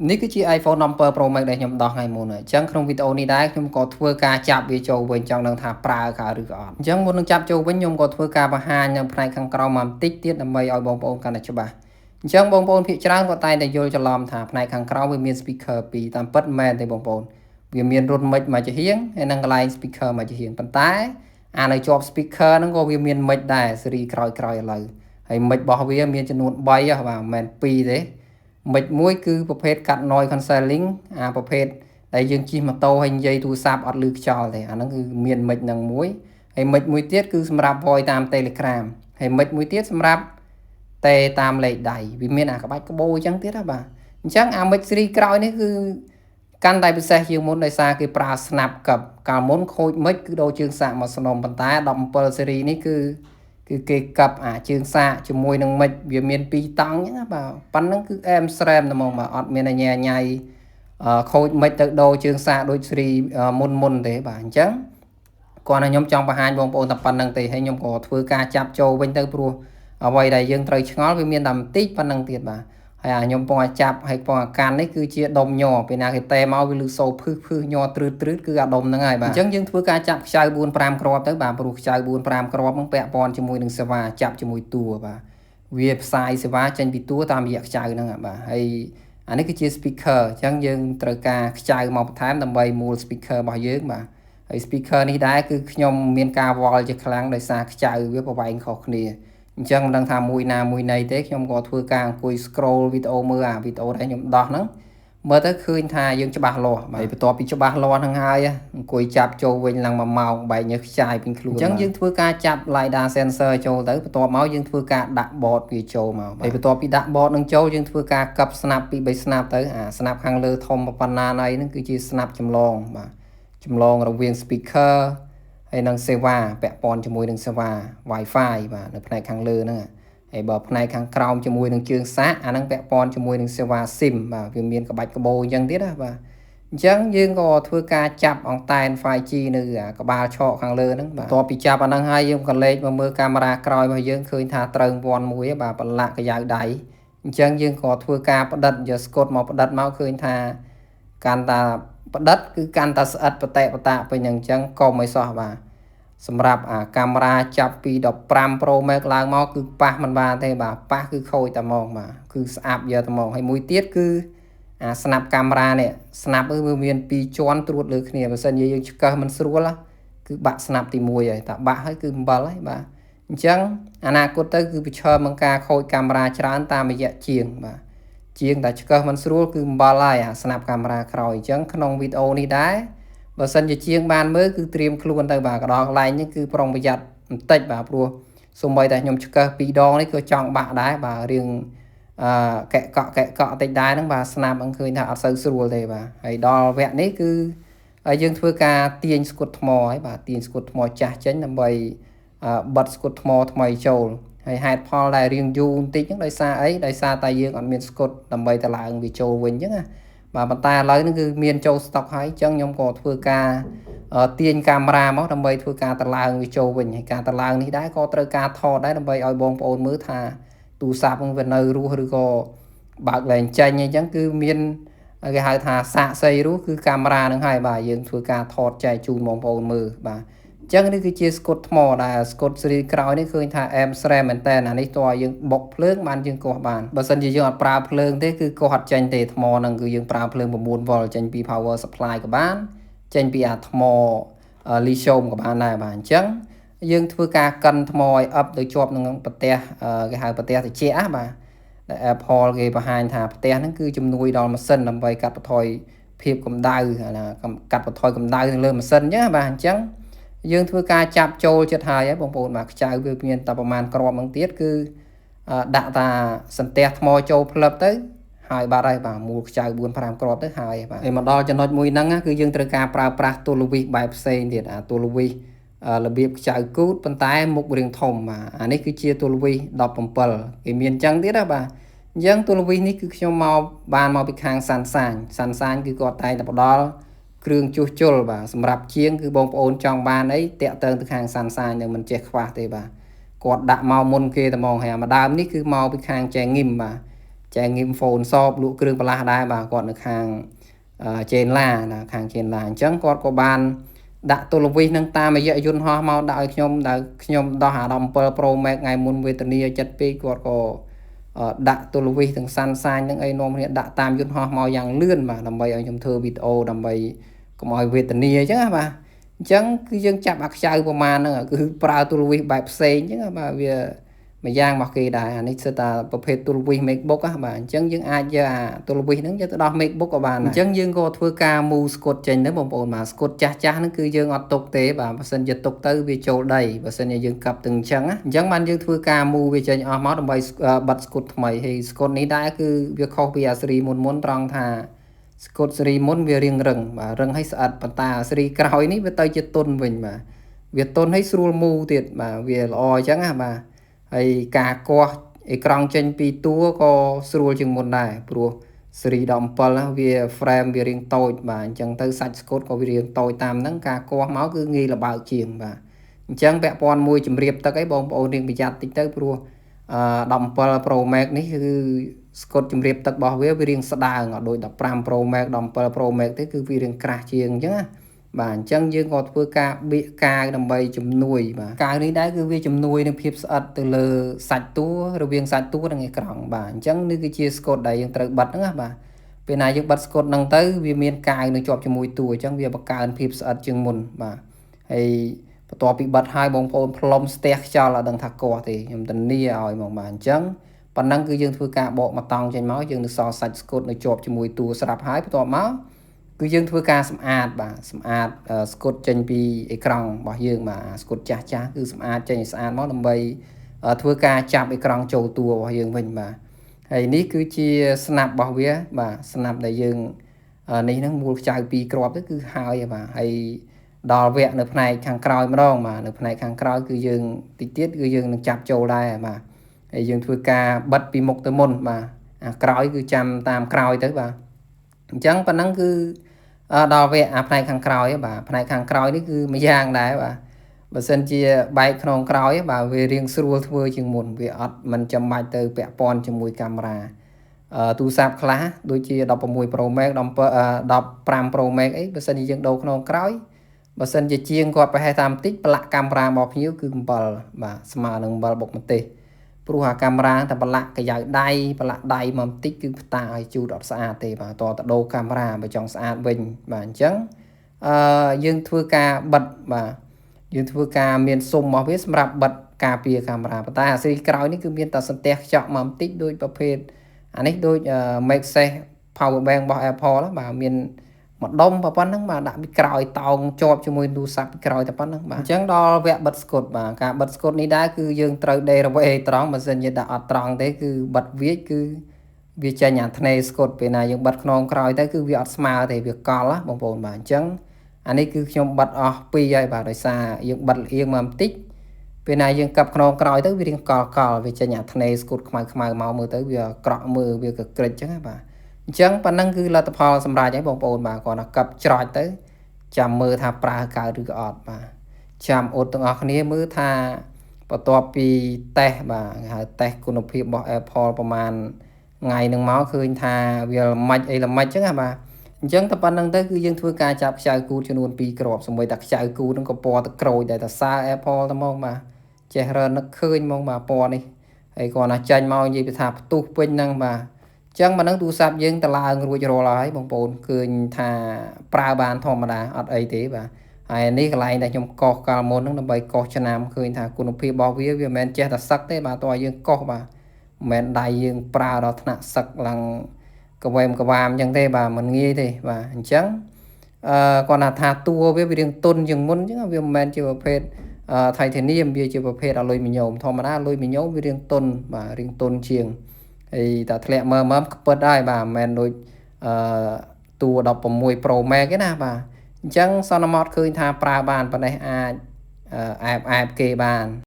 នេះគឺជា iPhone 17 Pro Max ដែលខ្ញុំដោះថ្ងៃមុនហើយអញ្ចឹងក្នុងវីដេអូនេះដែរខ្ញុំក៏ធ្វើការចាប់វាចូលវិញចង់ដឹងថាប្រើការឬក៏អត់អញ្ចឹងមុននឹងចាប់ចូលវិញខ្ញុំក៏ធ្វើការបង្ហាញនៅផ្នែកខាងក្រោមមកបន្តិចទៀតដើម្បីឲ្យបងប្អូនកាន់តែច្បាស់អញ្ចឹងបងប្អូនភាគច្រើនក៏តែងតែយល់ច្រឡំថាផ្នែកខាងក្រោមវាមាន speaker ពីរតាមពិតមិនមែនទេបងប្អូនវាមានរុនមិចមួយចំហៀងហើយនឹងកន្លែង speaker មួយចំហៀងប៉ុន្តែអានៅជាប់ speaker ហ្នឹងក៏វាមានមិចដែរស៊េរីក្រោយៗឥឡូវហើយមិចរបស់វាមានចំនួន3ហ៎បាទមិនមែន2ទេមិចមួយគឺប្រភេទកាត់ noise cancelling អាប្រភេទដែលយើងជិះម៉ូតូហើយនិយាយទូរស័ព្ទអត់ឮខ្យល់ទេអាហ្នឹងគឺមានមិចនឹងមួយហើយមិចមួយទៀតគឺសម្រាប់ voice តាម Telegram ហើយមិចមួយទៀតសម្រាប់តែតាមលេខដៃវាមានអាក្បាច់ក្បូរអញ្ចឹងទៀតហ៎បាទអញ្ចឹងអាមិចស៊េរីក្រោយនេះគឺកាន់តែពិសេសជាងមុនដោយសារគេប្រើ snap កັບកាលមុនខូចមិចគឺដូរជើងសាកមកស្នំប៉ុន្តែ17ស៊េរីនេះគឺគេកັບអាជើងសាកជាមួយនឹងមិចវាមាន2តង់អញ្ចឹងបាទប៉ុណ្្នឹងគឺអែមស្រែមតែហ្មងបាទអត់មានញ៉ែញ៉ៃខូចមិចទៅដូរជើងសាកដូចស៊េរីមុនទេបាទអញ្ចឹងគាត់ឲ្យខ្ញុំចង់បង្ហាញបងប្អូនតែប៉ុណ្្នឹងទេហើយខ្ញុំក៏ធ្វើការចាប់ចូលវិញទៅព្រោះអ្វីដែលយើងត្រូវឆ្ងល់វាមានតែបន្តិចប៉ុណ្្នឹងទៀតបាទហើយខ្ញុំពងឲ្យចាប់ហើយពងអាកាន់នេះគឺជាដុំញ័រពេលណាគេតែមកវាលឺសូរភឹសញ័រទ្រឺតគឺអាដុំហ្នឹងហើយបាទអញ្ចឹងយើងធ្វើការចាប់ខ្ចៅ4 5គ្រាប់ទៅបាទព្រោះខ្ចៅ4 5គ្រាប់ហ្នឹងពាក់ព័ន្ធជាមួយនឹងសេវាចាប់ជាមួយតួបាទវាផ្សាយសេវាចេញពីតួតាមរយៈខ្ចៅហ្នឹងបាទហើយអានេះគឺជា speaker អញ្ចឹងយើងត្រូវការខ្ចៅមកបន្ថែមដើម្បីមូល speaker របស់យើងបាទហើយ speaker នេះដែរគឺខ្ញុំមានការវល់ជាខ្លាំងដោយសារខ្ចៅវាប្រវែងខុសគ្នាអញ្ចឹងមិនដឹងថាមួយណាមួយណីទេខ្ញុំក៏ធ្វើការអង្គុយ scroll វីដេអូមើលអាវីដេអូដែលខ្ញុំដោះហ្នឹងមើលទៅឃើញថាយើងច្បាស់លាស់ហើយបន្ទាប់ពីច្បាស់លាស់ហ្នឹងហើយអង្គុយចាប់ចូលវិញឡើង1ម៉ោងបែកញើសខ្ចាយពេញខ្លួនអញ្ចឹងយើងធ្វើការចាប់ LiDAR sensor ចូលទៅបន្ទាប់មកយើងធ្វើការដាក់ board វាចូលមកហើយបន្ទាប់ពីដាក់ board នឹងចូលយើងធ្វើការកັບ snap ពី3 snap ទៅអា snap ខាងលើធំប៉ុណ្ណាណៃហ្នឹងគឺជា snap ចម្លងបាទចម្លងរវាង speaker ហើយនឹងសេវាពាក់ព័ន្ធជាមួយនឹងសេវា Wi-Fi បាទនៅផ្នែកខាងលើហ្នឹងហើយបើផ្នែកខាងក្រោមជាមួយនឹងជើងសាកអាហ្នឹងពាក់ព័ន្ធជាមួយនឹងសេវា SIM បាទវាមានក្បាច់ក្បូរអញ្ចឹងទៀតណាបាទអញ្ចឹងយើងក៏ធ្វើការចាប់អង្តែន 5G នៅក្បាលឆកខាងលើហ្នឹងបាទបន្ទាប់ពីចាប់អាហ្នឹងហើយយើងក៏លេចមកមើលកាមេរ៉ាក្រោយរបស់យើងឃើញថាត្រូវវ័នមួយបាទប្រឡាក់កយ៉ាវដៃអញ្ចឹងយើងក៏ធ្វើការផ្ដិតយកស្កុតមកផ្ដិតមកឃើញថាកាន់តែផ្ដិតគឺកាន់តែស្អិតបតេបតាពេញអញ្ចឹងកុំឲ្យសោះបាទសម្រាប់អាកាមេរ៉ាចាប់ពី15 Pro Max ឡើងមកគឺប៉ះមិនបានទេបាទប៉ះគឺខូចតែហ្មងបាទគឺស្អាប់យកតែហ្មងហើយមួយទៀតគឺអា snap កាមេរ៉ានេះ snap វាមាន2ជាន់ត្រួតលើគ្នាបើសិនជាយើងឆ្កឹះមិនស្រួលគឺបាក់ snap ទី1ហើយតែបាក់ហើយគឺអំបិលហើយបាទអញ្ចឹងអនាគតទៅគឺប្រឈមនឹងការខូចកាមេរ៉ាច្រើនតាមរយៈជាងបាទជាងតែឆ្កឹះមិនស្រួលគឺអំបិលហើយអា snap កាមេរ៉ាក្រោយអញ្ចឹងក្នុងវីដេអូនេះដែរបើសិនជាជាងបានមើលគឺត្រៀមខ្លួនទៅបាទកណ្ដោះកន្លែងនេះគឺប្រុងប្រយ័ត្នបន្តិចបាទព្រោះសូម្បីតែខ្ញុំឆ្កឹះ2ដងនេះក៏ចង់បាក់ដែរបាទរៀងកែកក់តិចដែរហ្នឹងបាទស្នាមអង្គឃើញថាអត់សូវស្រួលទេបាទហើយដល់វគ្គនេះគឺយើងធ្វើការទាញស្គុតថ្មហើយបាទទាញស្គុតថ្មចាស់ចេញដើម្បីបិទស្គុតថ្មថ្មីចូលហើយហេតុផលដែលរៀងយូរបន្តិចហ្នឹងដោយសារអីដោយសារតែយើងអត់មានស្គុតដើម្បីទៅឡើងវាចូលវិញអញ្ចឹងណាបាទប៉ុន្តែឥឡូវនេះគឺមានចូល stock ហើយអញ្ចឹងខ្ញុំក៏ធ្វើការទាញកាមេរ៉ាមកដើម្បីធ្វើការតឡើងវាចូលវិញហើយការតឡើងនេះដែរក៏ត្រូវការថតដែរដើម្បីឲ្យបងប្អូនមើលថាទូរស័ព្ទនឹងវានៅរស់ឬក៏បើកលែងចេញអញ្ចឹងគឺមានគេហៅថាសាកសីរស់គឺកាមេរ៉ានឹងហើយបាទយើងធ្វើការថតចែកជូនបងប្អូនមើលបាទអញ្ចឹងនេះគឺជាស្គុតថ្មដែលស្គុតស៊េរីក្រោយនេះឃើញថាអែមស្រែមែនតើអានេះតើយើងបុកភ្លើងបានយើងកោះបានបើសិនជាយើងអត់ប្រើភ្លើងទេគឺកោះអត់ចេញទេថ្មហ្នឹងគឺយើងប្រើភ្លើង9 V ចេញពី power supply ក៏បានចេញពីអាថ្មលីស្យូមក៏បានដែរបាទអញ្ចឹងយើងធ្វើការកិនថ្មឲ្យអឹបទៅជាប់នឹងប្រទេសគេហៅប្រទេសត្រជាក់បាទដែល Apple គេបង្ហាញថាប្រទេសហ្នឹងគឺជំនួយដល់ម៉ាស៊ីនដើម្បីកាត់បន្ថយភាពកម្ដៅកាត់បន្ថយកម្ដៅនៅលើម៉ាស៊ីនអញ្ចឹងបាទអញ្ចឹងយើងធ្វើការចាប់ចូលចិត្តហើយបងប្អូនបាទខ្ចៅវាមានតែប្រមាណគ្រាប់ហ្នឹងទៀតគឺដាក់តាសន្ទះថ្មចូលផ្លឹបទៅហើយបាត់ហើយបាទមូលខ្ចៅ 4 5 គ្រាប់ទៅហើយបាទហើយមកដល់ចំណុចមួយហ្នឹងគឺយើងត្រូវការប្រើប្រាស់ទូលវីសបែបផ្សេងទៀតអាទូលវីសរបៀបខ្ចៅគូតប៉ុន្តែមុខរាងធំបាទអានេះគឺជាទូលវីស17គេមានអញ្ចឹងទៀតណាបាទអញ្ចឹងទូលវីសនេះគឺខ្ញុំមកបានមកពីខាងសាន់សាញគឺគាត់តែងតែផ្ដល់គ្រឿងជួសជុលបាទសម្រាប់ជាងគឺបងប្អូនចង់បានអីតាក់ទងទៅខាងសាន់សាញនឹងមិនចេះខ្វះទេបាទគាត់ដាក់មកមុនគេតែហ្មងហើយអាដើមនេះគឺមកពីខាងចែងងឹមបាទច ចែងងៀម phone សបលក់គ្រឿងបន្លាស់ដែរបាទគាត់នៅខាងចេនឡាណាខាងចេនឡាអញ្ចឹងគាត់ក៏បានដាក់ទូលវិសនឹងតាមរយៈយន្តហោះមកដាក់ឲ្យខ្ញុំដែលខ្ញុំដោះអា17 Pro Max ថ្ងៃមុនវេទនាចិត្តពេកគាត់ក៏ដាក់ទូលវិសទាំងសាន់សាញនឹងអីនាំគ្នាដាក់តាមយន្តហោះមកយ៉ាងលឿនបាទដើម្បីឲ្យខ្ញុំធ្វើវីដេអូដើម្បីកុំឲ្យវេទនាអញ្ចឹងណាបាទអញ្ចឹងគឺយើងចាប់អាខ្ចៅប្រមាណហ្នឹងគឺប្រើទូលវិសបែបផ្សេងអញ្ចឹងបាទវាមួយយ៉ាងរបស់គេដែរអានេះគឺថាប្រភេទទូលវិស MacBook ណាបាទអញ្ចឹងយើងអាចយកអាទូលវិសហ្នឹងយកទៅដោះ MacBook ក៏បានអញ្ចឹងយើងក៏ធ្វើការមូស្កុតចេញទៅបងប្អូនបាទស្កុតចាស់ហ្នឹងគឺយើងអត់ទុកទេបាទបើសិនជាទុកទៅវាចូលដីបើសិនជាយើងកាប់ទាំងអញ្ចឹងណាអញ្ចឹងបានយើងធ្វើការមូវាចេញអស់មកដើម្បីបិទស្កុតថ្មីហើយស្កុតនេះដែរគឺវាខុសពីអាស៊េរីមុនត្រង់ថាស្កុតស៊េរីមុនវារៀងរឹងបាទរឹងឲ្យស្អិតប៉ុន្តែស៊េរីក្រោយនេះវាទៅជាទន់វិញបាទវាទន់ឲ្យស្រួលមូទៀតបាទវាល្អអញ្ចឹងណាបាទហើយការគាស់អេក្រង់ចេញពីតួក៏ស្រួលជាងមុនដែរព្រោះស៊េរី17វា frame វារាងតូចបាទអញ្ចឹងទៅសាច់ស្កុតក៏វារាងតូចតាមហ្នឹងការគាស់មកគឺងាយលបើកជាងបាទអញ្ចឹងពាក់ព័ន្ធមួយជំរាបទឹកអីបងប្អូនរៀងប្រយ័ត្នតិចទៅព្រោះ17 Pro Max នេះគឺស្កុតជំរាបទឹករបស់វារាងស្ដើងអត់ដូច15 Pro Max 17 Pro Max ទេគឺវារាងក្រាស់ជាងអញ្ចឹងណាបាទអញ្ចឹងយើងក៏ធ្វើការបៀកកាវដើម្បីជំនួយបាទកាវនេះដែរគឺវាជំនួយនឹងភាពស្អិតទៅលើសាច់តួរវាងសាច់តួនិងអេក្រង់បាទអញ្ចឹងនេះគឺជាស្កុតដែលយើងត្រូវបិទហ្នឹងណាបាទពេលណាយើងបិទស្កុតហ្នឹងទៅវាមានកាវនៅជាប់ជាមួយតួអញ្ចឹងវាបង្កើនភាពស្អិតជាងមុនបាទហើយបន្ទាប់ពីបិទហើយបងប្អូនផ្លុំស្ទះខ្យល់អត់ដឹងថាគាស់ទេខ្ញុំធានាឲ្យហ្មងបាទអញ្ចឹងប៉ុណ្ណឹងគឺយើងធ្វើការបកមកតង់ចេញមកយើងនឹងសល់សាច់ស្កុតនៅជាប់ជាមួយតួស្រាប់ហើយបន្ទាប់មកគឺយើងធ្វើការសម្អាតបាទសម្អាតស្កុតចេញពីអេក្រង់របស់យើងបាទស្កុតចាស់គឺសម្អាតចេញឲ្យស្អាតមកដើម្បីធ្វើការចាប់អេក្រង់ចូលតួរបស់យើងវិញបាទហើយនេះគឺជាស្នាប់របស់វាបាទស្នាប់ដែលយើងនេះហ្នឹងមូលខ្ចៅ2គ្រាប់ទៅគឺហើយបាទហើយដល់វគ្គនៅផ្នែកខាងក្រោយម្ដងបាទនៅផ្នែកខាងក្រោយគឺយើងតិចទៀតគឺយើងនឹងចាប់ចូលដែរបាទហើយយើងធ្វើការបិទពីមុខទៅមុនបាទអាក្រោយគឺចាំតាមក្រោយទៅបាទអញ្ចឹងប៉ុណ្ណឹងគឺដល់វគ្គផ្នែកខាងក្រោយបាទផ្នែកខាងក្រោយនេះគឺមួយយ៉ាងដែរបាទបើសិនជាបែកខ្នងក្រោយបាទវារៀងស្រួលធ្វើជាងមុនវាអត់មិនចាំបាច់ទៅពាក់ព័ន្ធជាមួយកាមេរ៉ាទូរស័ព្ទខ្លះដូចជា16 Pro Max 15 Pro Max អីបើសិនជាយើងដូរខ្នងក្រោយបើសិនជាជាងគាត់ប្រហែលតាមតិចប្រឡាក់កាមេរ៉ារបស់ភ្ញៀវគឺ7បាទស្មើនឹង7បុកម្ទេសព្រោះអាកាមេរ៉ាតែប្រឡាក់កញ្ចៅដៃប្រឡាក់ដៃមកបន្តិចគឺផ្តាឲ្យជូតអត់ស្អាតទេបាទតទៅដូរកាមេរ៉ាបើចង់ស្អាតវិញបាទអញ្ចឹងយើងធ្វើការបិទបាទយើងធ្វើការមានស៊ុមរបស់វាសម្រាប់បិទការពារកាមេរ៉ាប៉ុន្តែអាស៊េរីក្រោយនេះគឺមានតែសន្ទះខ្ចក់មកបន្តិចដូចប្រភេទអានេះដូច MagSafe Power Bank របស់ Apple បាទមានម្ដុំប៉ុណ្ណឹងបាទដាក់ពីក្រោយតោងជាប់ជាមួយទូរស័ព្ទពីក្រោយតែប៉ុណ្ណឹងបាទអញ្ចឹងដល់វគ្គបិទស្កុតបាទការបិទស្កុតនេះដែរគឺយើងត្រូវ Derway ត្រង់បើសិនជាដាក់អត់ត្រង់ទេគឺបិទវាគឺវាចេញអាធ្នេរស្កុតពេលណាយើងបិទខ្នងក្រោយទៅគឺវាអត់ស្មើទេវាកលណាបងប្អូនបាទអញ្ចឹងអានេះគឺខ្ញុំបិទអស់2ហើយបាទដោយសារយើងបិទលៀងមកបន្តិចពេលណាយើងកាប់ខ្នងក្រោយទៅវារៀងកលវាចេញអាធ្នេរស្កុតខ្មៅមកមើលទៅវាក្រក់មើលវាក៏ក្រិចអញ្ចឹងណាបាទអញ្ចឹងប៉ុណ្ណឹងគឺលទ្ធផលសម្រាប់ឲ្យបងប្អូនបាទគាត់ថាកាប់ច្រោចទៅចាំមើលថាប្រើកើតឬក៏អត់បាទចាំអ៊ុតទាំងអស់គ្នាមើលថាបន្ទាប់ពីតេស្តបាទគេហៅតេស្តគុណភាពរបស់ Apple ប្រហែលថ្ងៃនឹងមកឃើញថាវាល្មិចអីល្មិចអញ្ចឹងណាបាទអញ្ចឹងតែប៉ុណ្្នឹងទៅគឺយើងធ្វើការចាប់ខ្ចៅគូតចំនួន2គ្រាប់សម្បីតែខ្ចៅគូតហ្នឹងក៏ពណ៌ទឹកក្រូចដែរតែសារ Apple តែមកបាទចេះរើនឹកឃើញមកបាទពណ៌នេះហើយគាត់ណាចាញ់មកនិយាយថាផ្ទុះពេញហ្នឹងបាទចឹងមកនឹងទូរស័ព្ទយើងតឡើងរួចរាល់ហើយបងប្អូនឃើញថាប្រើបានធម្មតាអត់អីទេបាទហើយនេះកន្លែងដែលខ្ញុំកោសកាលមុនហ្នឹងដើម្បីកោសឆ្នាំឃើញថាគុណភាពរបស់វាមិនមែនចេះតែសឹកទេបាទតើយើងកោសបាទមិនមែនដៃយើងប្រើដល់ថ្នាក់សឹកឡើងកវែមកវាមអញ្ចឹងទេបាទមិនងាយទេបាទអញ្ចឹងគាត់ថាតួវារៀងទន់ជាងមុនអញ្ចឹងវាមិនមែនជាប្រភេទTitanium វាជាប្រភេទអាលុយមីញ៉ូមធម្មតាអាលុយមីញ៉ូមវារៀងទន់បាទរៀងទន់ជាងហើយតែធ្លាក់មើលខ្ពិតហើយបាទមិនមែនដូចតួ16 Pro Max ទេណាបាទអញ្ចឹងសន្មតឃើញថាប្រើបានប៉ុណ្ណេះអាចអែបគេបាន